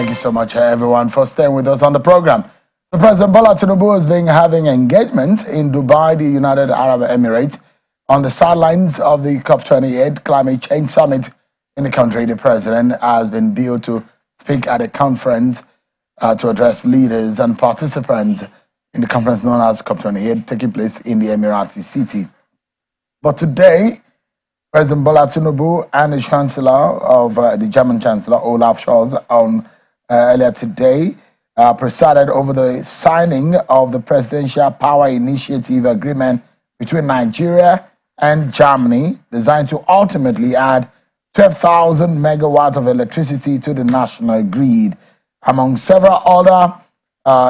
Thank you so much, everyone, for staying with us on the program. The President Bola Tinubu has been having engagement in Dubai, the United Arab Emirates, on the sidelines of the COP28 Climate Change Summit in the country. The president has been billed to speak at a conference to address leaders and participants in the conference known as COP28, taking place in the Emirati city. But today, President Bola Tinubu and the Chancellor of the German Chancellor, Olaf Scholz, earlier today, presided over the signing of the Presidential Power Initiative Agreement between Nigeria and Germany, designed to ultimately add 12,000 megawatts of electricity to the national grid, among several other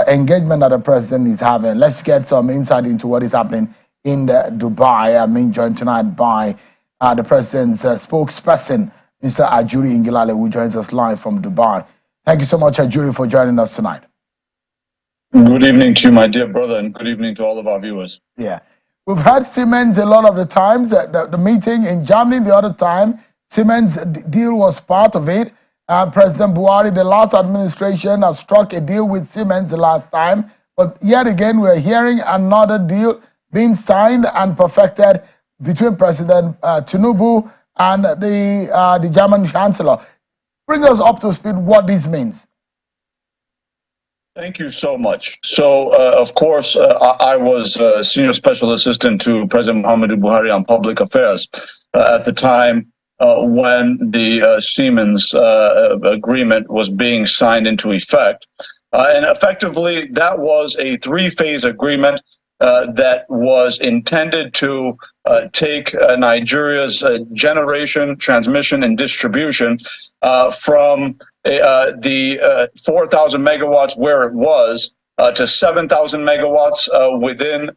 engagement that the president is having. Let's get some insight into what is happening in Dubai. I'm being joined tonight by the president's spokesperson, Mr. Ajuri Ngilale, who joins us live from Dubai. Thank you so much, Ajuri, for joining us tonight. Good evening to you, my dear brother, and good evening to all of our viewers. Yeah. We've had Semen a lot of the times. The meeting in Germany the other time, Semen's deal was part of it. President Buhari, the last administration, has struck a deal with Semen the last time. But yet again, we're hearing another deal being signed and perfected between President Tinubu and the German Chancellor. Bring us up to speed what this means. Thank you so much. So, of course, I was Senior Special Assistant to President Muhammadu Buhari on Public Affairs at the time when the Siemens agreement was being signed into effect. And effectively, that was a three-phase agreement that was intended to take Nigeria's generation, transmission, and distribution from the 4,000 megawatts where it was to 7,000 megawatts within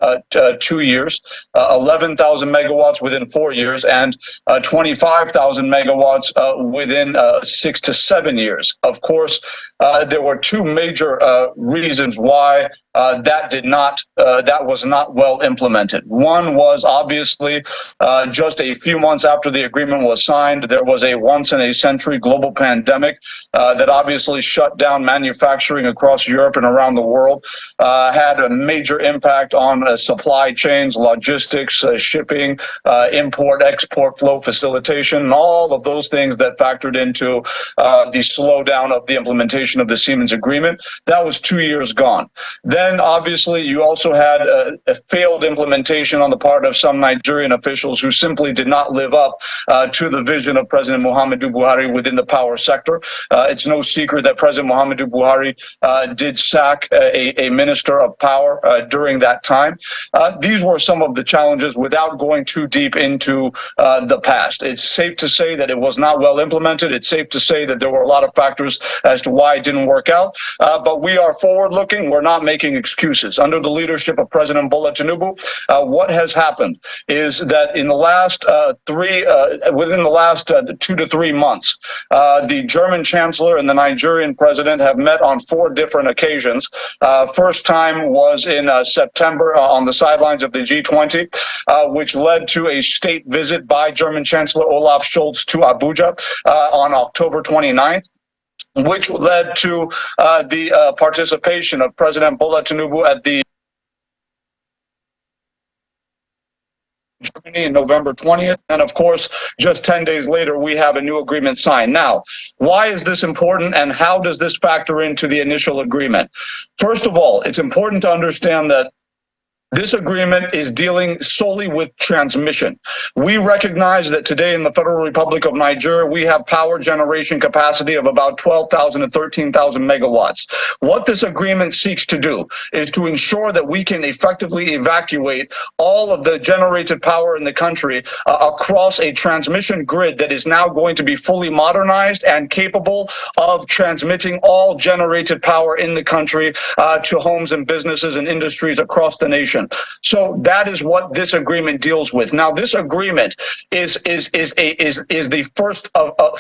2 years, 11,000 megawatts within 4 years, and 25,000 megawatts within 6 to 7 years. Of course, there were two major reasons why that was not well implemented. One was obviously just a few months after the agreement was signed, there was a once-in-a-century global pandemic that obviously shut down manufacturing across Europe and around the world, had a major impact on supply chains, logistics, shipping, import-export flow facilitation, and all of those things that factored into the slowdown of the implementation of the Siemens agreement. That was 2 years gone. Then, obviously, you also had a failed implementation on the part of some Nigerian officials who simply did not live up to the vision of President Muhammadu Buhari within the power sector. It's no secret that President Muhammadu Buhari did sack a minister of power during that time. These were some of the challenges without going too deep into the past. It's safe to say that it was not well implemented. It's safe to say that there were a lot of factors as to why it didn't work out. But we are forward-looking. We're not making excuses. Under the leadership of President Bola Tinubu, what has happened is that in the last within the last 2 to 3 months, the German Chancellor and the Nigerian President have met on 4 different occasions. First time was in September on the sidelines of the G20, which led to a state visit by German Chancellor Olaf Scholz to Abuja on October 29th. Which led to the participation of President Bola Tinubu at the Germany on November 20th. And of course, just 10 days later, we have a new agreement signed. Now, why is this important and how does this factor into the initial agreement? First of all, it's important to understand that this agreement is dealing solely with transmission. We recognize that today in the Federal Republic of Nigeria, we have power generation capacity of about 12,000 to 13,000 megawatts. What this agreement seeks to do is to ensure that we can effectively evacuate all of the generated power in the country across a transmission grid that is now going to be fully modernized and capable of transmitting all generated power in the country to homes and businesses and industries across the nation. transmission. So that is what this agreement deals with. Now, this agreement is the first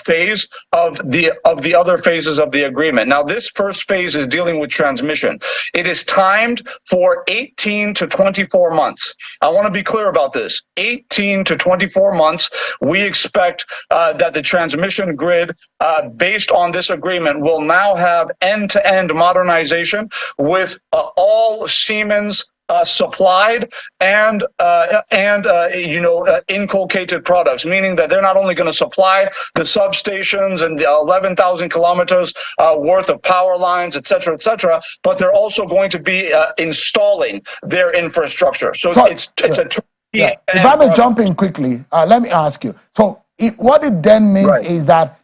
phase of the other phases of the agreement. Now, this first phase is dealing with transmission. It is timed for 18 to 24 months. I want to be clear about this. 18 to 24 months. We expect that the transmission grid, based on this agreement, will now have end-to-end modernization with all Siemens supplied and inculcated products, meaning that they're not only going to supply the substations and the 11,000 kilometers worth of power lines, et cetera, but they're also going to be installing their infrastructure. So it's a yeah. If I may jump in quickly, let me ask you. So what it then means is that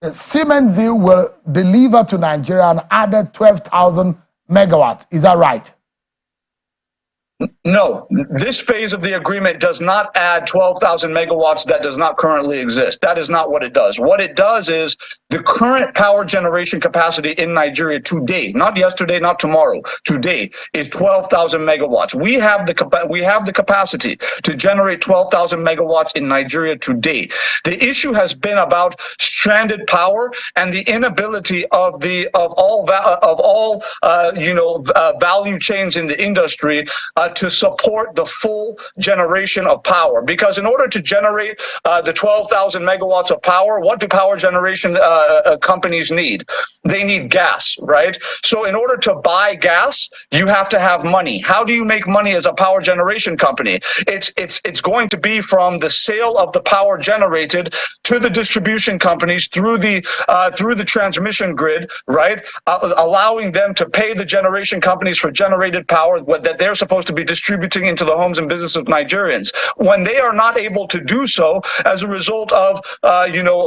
the Siemens deal will deliver to Nigeria an added 12,000 megawatts. Is that right? No, this phase of the agreement does not add 12,000 megawatts that does not currently exist. That is not what it does. What it does is the current power generation capacity in Nigeria today, not yesterday, not tomorrow, today is 12,000 megawatts. We have the capacity to generate 12,000 megawatts in Nigeria today. The issue has been about stranded power and the inability of all value chains in the industry to support the full generation of power. Because in order to generate the 12,000 megawatts of power, what do power generation companies need? They need gas, right? So in order to buy gas, you have to have money. How do you make money as a power generation company? It's going to be from the sale of the power generated to the distribution companies through the transmission grid, right? Allowing them to pay the generation companies for generated power that they're supposed to be distributing into the homes and businesses of Nigerians. When they are not able to do so as a result of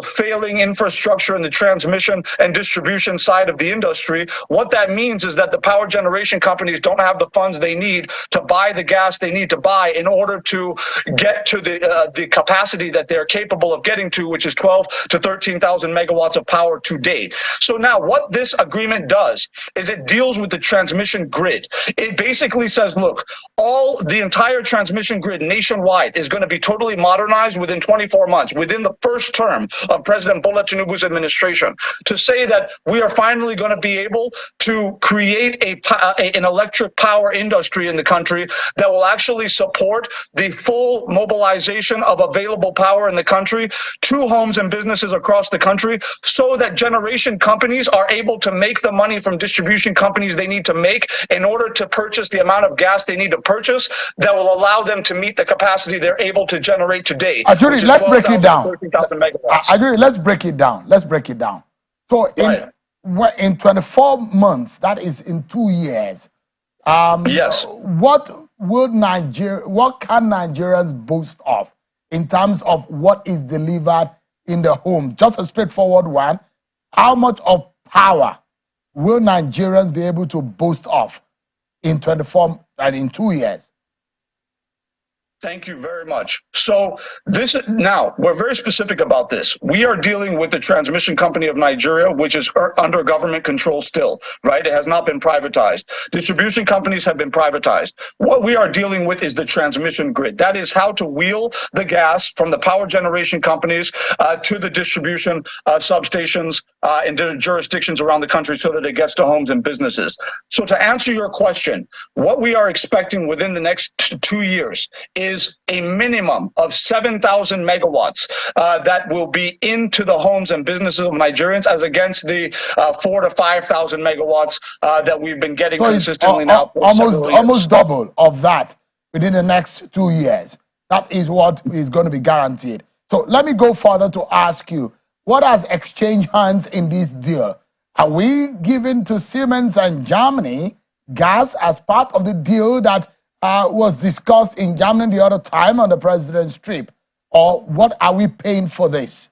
failing infrastructure in the transmission and distribution side of the industry, what that means is that the power generation companies don't have the funds they need to buy the gas they need to buy in order to get to the capacity that they're capable of getting to, which is 12 to 13,000 megawatts of power today. So now what this agreement does is it deals with the transmission grid. It basically says, look, the entire transmission grid nationwide is going to be totally modernized within 24 months, within the first term of President Bola Tinubu's administration, to say that we are finally going to be able to create an electric power industry in the country that will actually support the full mobilization of available power in the country to homes and businesses across the country, so that generation companies are able to make the money from distribution companies they need to make in order to purchase the amount of gas they need to purchase that will allow them to meet the capacity they're able to generate today. Ajuri, let's break it down. Ajuri, let's break it down. So in 24 months, that is in 2 years. Yes. What can Nigerians boast of in terms of what is delivered in the home? Just a straightforward one. How much of power will Nigerians be able to boast of in 24 and in 2 years? Thank you very much. So now we're very specific about this. We are dealing with the transmission company of Nigeria, which is under government control still, right? It has not been privatized. Distribution companies have been privatized. What we are dealing with is the transmission grid. That is how to wheel the gas from the power generation companies to the distribution substations in the jurisdictions around the country so that it gets to homes and businesses. So to answer your question, what we are expecting within the next 2 years is a minimum of 7,000 megawatts that will be into the homes and businesses of Nigerians, as against the 4,000 to 5,000 megawatts that we've been getting consistently now. Almost double of that within the next 2 years. That is what is going to be guaranteed. So let me go further to ask you, what has exchanged hands in this deal? Are we giving to Siemens and Germany gas as part of the deal that was discussed in Germany the other time on the president's trip? Or what are we paying for this?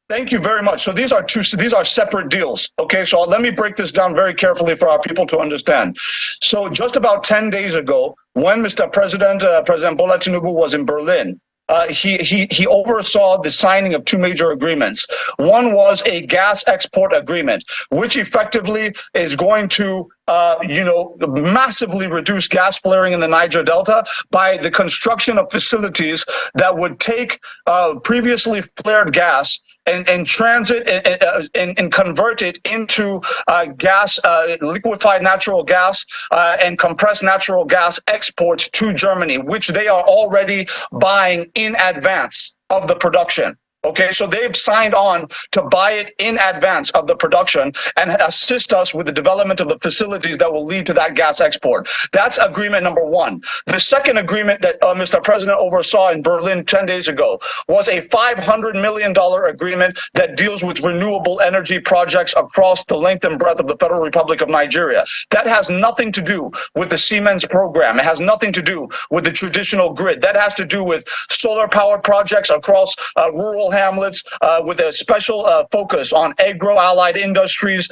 Thank you very much. So these are separate deals. Okay, so let me break this down very carefully for our people to understand. So just about 10 days ago, when President Bola Tinubu was in Berlin, he oversaw the signing of 2 major agreements. One was a gas export agreement, which effectively is going to massively reduce gas flaring in the Niger Delta by the construction of facilities that would take previously flared gas and transit and convert it into gas, liquefied natural gas, and compressed natural gas exports to Germany, which they are already buying in advance of the production. Okay, so they've signed on to buy it in advance of the production and assist us with the development of the facilities that will lead to that gas export. That's agreement number one. The second agreement that Mr. President oversaw in Berlin 10 days ago was a $500 million agreement that deals with renewable energy projects across the length and breadth of the Federal Republic of Nigeria. That has nothing to do with the Semen's program. It has nothing to do with the traditional grid. That has to do with solar power projects across rural hamlets, with a special focus on agro-allied industries,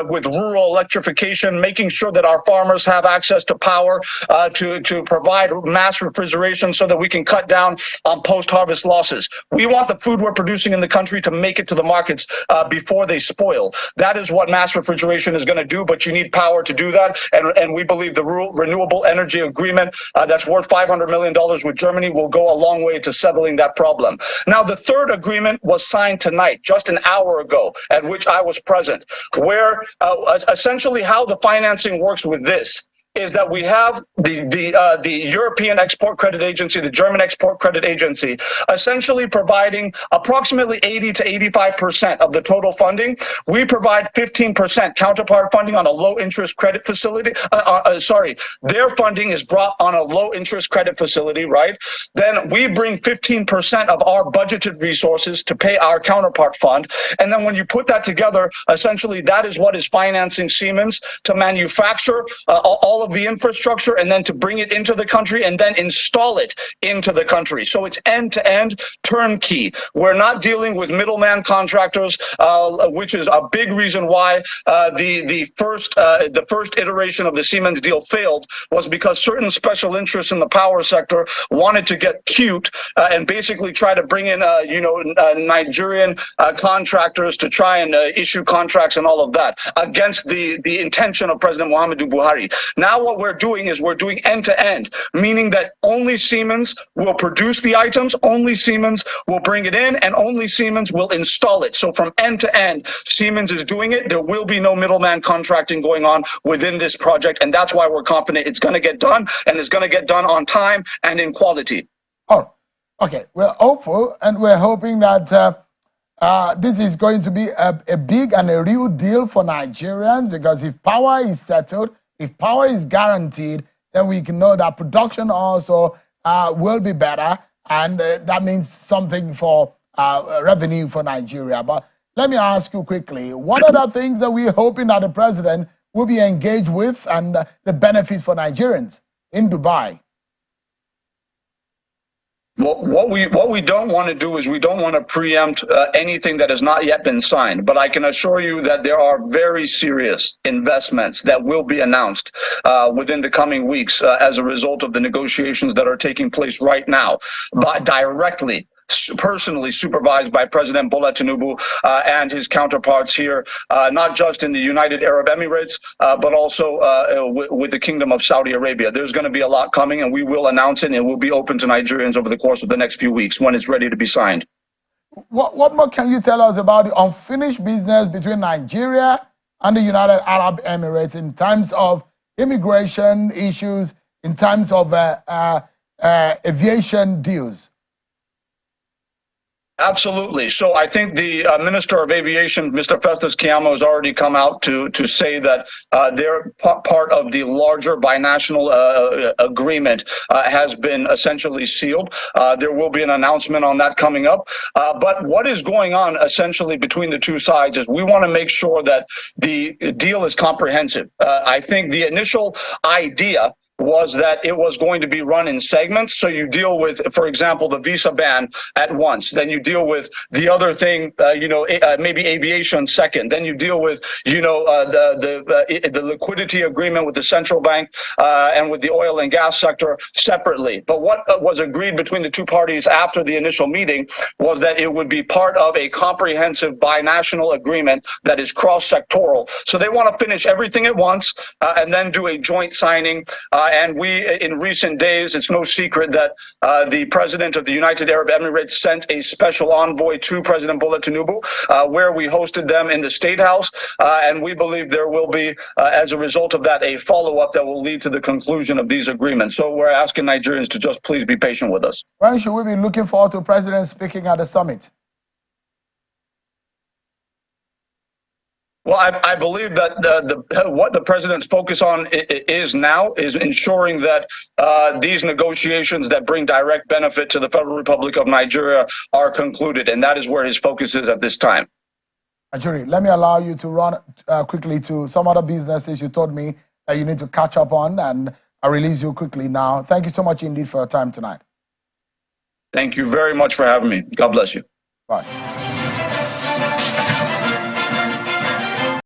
with rural electrification, making sure that our farmers have access to power, to provide mass refrigeration so that we can cut down on post-harvest losses. We want the food we're producing in the country to make it to the markets before they spoil. That is what mass refrigeration is going to do, but you need power to do that, and we believe the renewable energy agreement that's worth $500 million with Germany will go a long way to settling that problem. Now, the third agreement was signed tonight, just an hour ago, at which I was present, where essentially how the financing works with this is that we have the European Export Credit Agency, the German Export Credit Agency, essentially providing approximately 80 to 85% of the total funding. We provide 15% counterpart funding on a low interest credit facility. Their funding is brought on a low interest credit facility, right? Then we bring 15% of our budgeted resources to pay our counterpart fund. And then when you put that together, essentially that is what is financing Siemens to manufacture all of the infrastructure and then to bring it into the country and then install it into the country. So it's end-to-end turnkey. We're not dealing with middleman contractors, which is a big reason why the first iteration of the Siemens deal failed, was because certain special interests in the power sector wanted to get cute and basically try to bring in Nigerian contractors to try and issue contracts and all of that against the intention of President Muhammadu Buhari. Now what we're doing is we're doing end-to-end, meaning that only Siemens will produce the items, only Siemens will bring it in, and only Siemens will install it. So from end to end, Siemens is doing it. There will be no middleman contracting going on within this project, and that's why we're confident it's going to get done, and it's going to get done on time and in quality. Oh, okay. We're hopeful, and we're hoping that this is going to be a big and a real deal for Nigerians, because if power is settled, if power is guaranteed, then we can know that production also will be better, and that means something for revenue for Nigeria. But let me ask you quickly, what are the things that we're hoping that the president will be engaged with and the benefits for Nigerians in Dubai? Well, what we don't want to do is we don't want to preempt anything that has not yet been signed. But I can assure you that there are very serious investments that will be announced within the coming weeks as a result of the negotiations that are taking place right now, directly, personally supervised by President Bola Tinubu and his counterparts here, not just in the United Arab Emirates, but also with the Kingdom of Saudi Arabia. There's going to be a lot coming, and we will announce it, and it will be open to Nigerians over the course of the next few weeks when it's ready to be signed. What more can you tell us about the unfinished business between Nigeria and the United Arab Emirates in terms of immigration issues, in terms of aviation deals? Absolutely. So I think the Minister of Aviation, Mr. Festus Keyamo, has already come out to say that they're part of the larger binational agreement has been essentially sealed. There will be an announcement on that coming up. But what is going on essentially between the two sides is we want to make sure that the deal is comprehensive. I think the initial idea was that it was going to be run in segments. So you deal with, for example, the visa ban at once. Then you deal with the other thing, maybe aviation second. Then you deal with, the liquidity agreement with the central bank and with the oil and gas sector separately. But what was agreed between the two parties after the initial meeting was that it would be part of a comprehensive binational agreement that is cross-sectoral. So they want to finish everything at once and then do a joint signing. And we, in recent days, it's no secret that the president of the United Arab Emirates sent a special envoy to President Bola Tinubu, where we hosted them in the State House. And we believe there will be, as a result of that, a follow-up that will lead to the conclusion of these agreements. So we're asking Nigerians to just please be patient with us. When should we be looking forward to the president speaking at the summit? Well, I believe that what the president's focus on is now is ensuring that these negotiations that bring direct benefit to the Federal Republic of Nigeria are concluded, and that is where his focus is at this time. Ajuri, let me allow you to run quickly to some other businesses you told me that you need to catch up on, and I'll release you quickly now. Thank you so much indeed for your time tonight. Thank you very much for having me. God bless you. Bye.